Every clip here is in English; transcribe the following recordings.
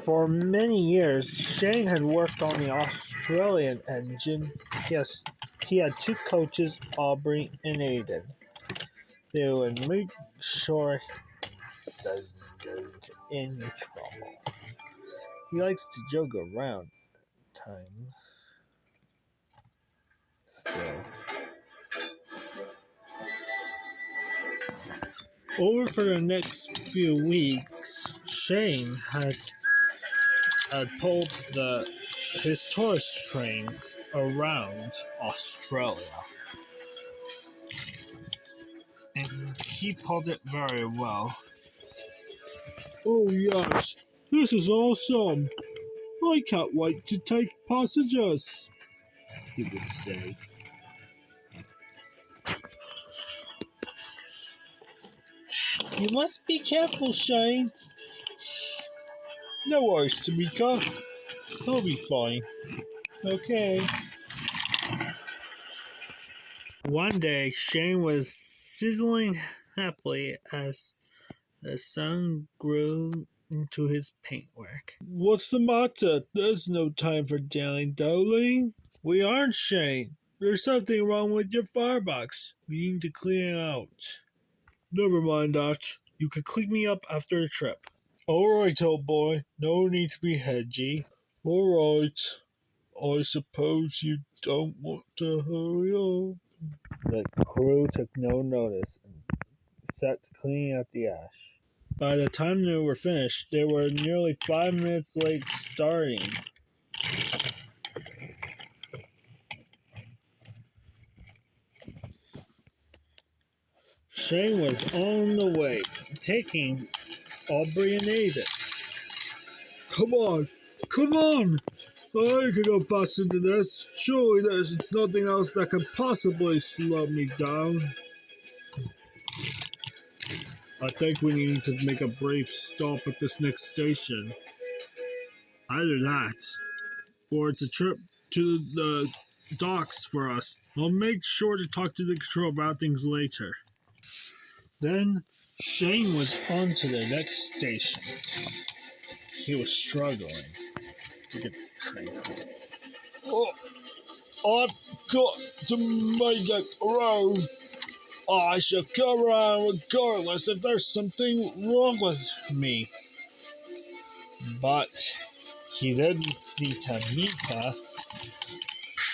For many years, Shane had worked on the Australian engine. He had two coaches, Aubrey and Aiden. They would make sure he doesn't get into any trouble. He likes to joke around at times. Still. Over for the next few weeks, Shane had pulled his tourist trains around Australia. And he pulled it very well. "Oh yes, this is awesome. I can't wait to take passengers," he would say. "You must be careful, Shane." "No worries, Tamika. I'll be fine." "Okay." One day, Shane was sizzling happily as the sun grew into his paintwork. "What's the matter? There's no time for dilly-dallying." "We aren't, Shane. There's something wrong with your firebox. We need to clean it out." "Never mind that. You can clean me up after the trip." "Alright, old boy. No need to be hedgy." "Alright. I suppose you don't want to hurry up." The crew took no notice and set to cleaning out the ash. By the time they were finished, they were nearly 5 minutes late starting. Shane was on the way, taking Aubrey and Aiden. Come on! I can go faster than this. Surely there's nothing else that can possibly slow me down." "I think we need to make a brief stop at this next station. Either that, or it's a trip to the docks for us. I'll make sure to talk to the control about things later." Then Shane was on to the next station. He was struggling to get the train home. "Oh, I've got to make it around. I shall come around regardless if there's something wrong with me." But he didn't see Tamika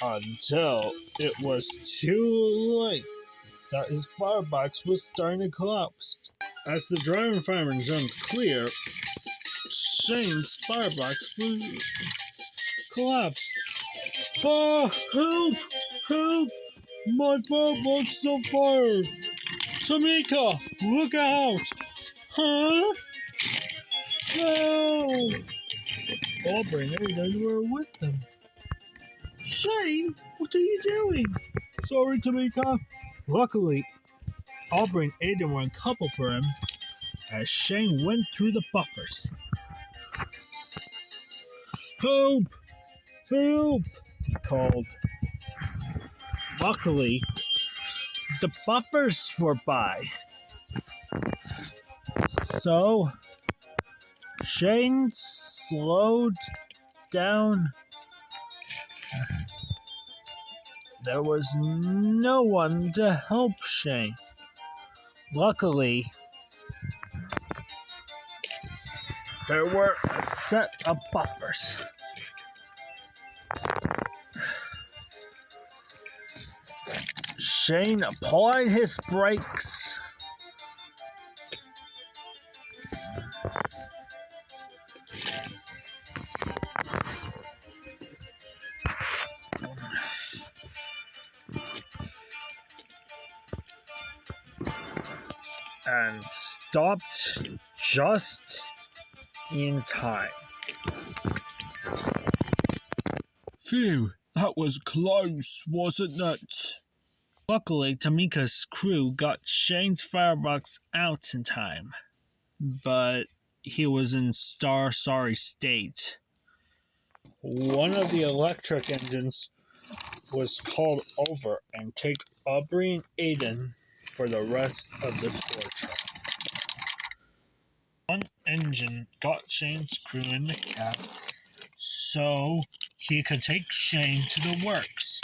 until it was too late that his firebox was starting to collapse. As the driver and fireman jumped clear, Shane's firebox was collapsed. "Ah, help! Help! My firebox is on fire! Tamika, look out!" "Huh? No!" Aubrey and Aiden were with them. "Shane, what are you doing?" "Sorry, Tamika." Luckily, Aubrey and Aiden were in cover for him as Shane went through the buffers. "Help! Help!" he called. Luckily, the buffers were by. So, Shane slowed down. There was no one to help Shane. Luckily, there were a set of buffers. Shane applied his brakes. And stopped just in time. Phew, that was close, wasn't it? Luckily, Tamika's crew got Shane's firebox out in time, but he was in sorry state. One of the electric engines was called over and take Aubrey and Aiden for the rest of the tour trip. One engine got Shane's crew in the cab so he could take Shane to the works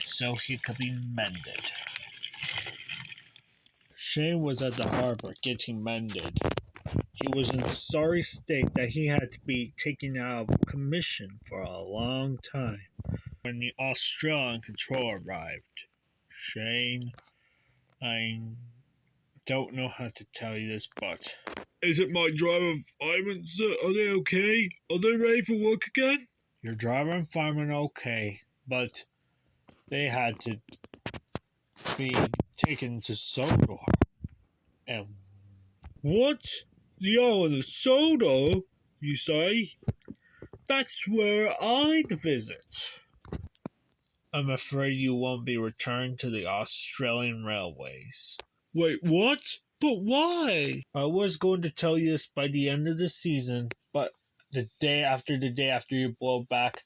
so he could be mended. Shane was at the harbor getting mended. He was in a sorry state that he had to be taken out of commission for a long time. When the Australian control arrived, Shane, I don't know how to tell you this, but... Is it my driver and fireman, sir? Are they okay? Are they ready for work again? Your driver and fireman are okay, but they had to be taken to Sodor. And what? The island of Sodor, you say? That's where I'd visit. I'm afraid you won't be returned to the Australian Railways. Wait, what? But why? I was going to tell you this by the end of the season, but the day after you blow back,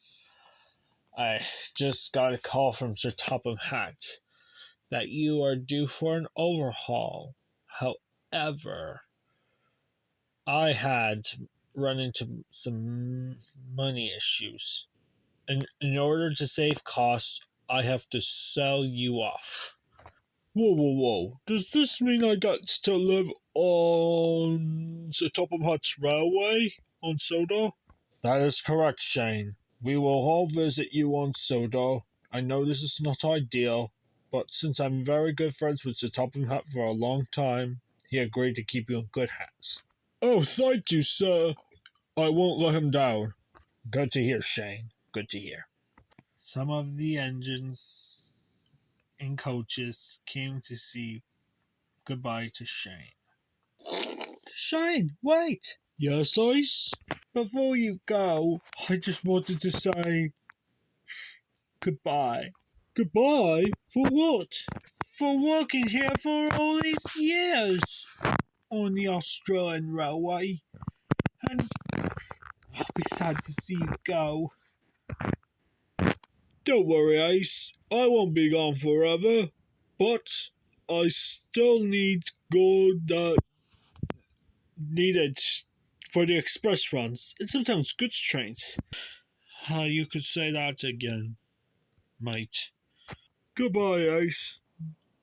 I just got a call from Sir Topham Hatt that you are due for an overhaul. However, I had run into some money issues. And in order to save costs, I have to sell you off. Whoa, whoa, whoa. Does this mean I got to live on the Topham Hatt's railway on Sodor? That is correct, Shane. We will all visit you on Sodor. I know this is not ideal, but since I'm very good friends with Sir Topham Hatt for a long time, he agreed to keep you in good hands. Oh, thank you, sir. I won't let him down. Good to hear, Shane. Good to hear. Some of the engines and coaches came to say goodbye to Shane. Shane, wait! Yes, Ice? Before you go, I just wanted to say goodbye. Goodbye? For what? For working here for all these years on the Australian Railway. And I'll be sad to see you go. Don't worry, Ace. I won't be gone forever. But I still need gold that needed for the express runs and sometimes goods trains. You could say that again, mate. Goodbye, Ace.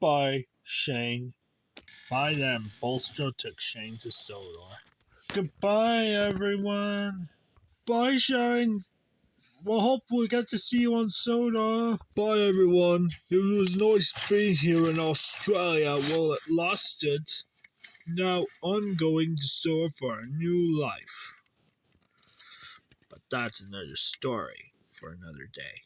Bye, Shane. By then, Bolster took Shane to Sodor. Goodbye, everyone. Bye, Shane. We'll hope we get to see you on Sodor. Bye, everyone. It was nice being here in Australia while it lasted. Now I'm going to soar for a new life. But that's another story for another day.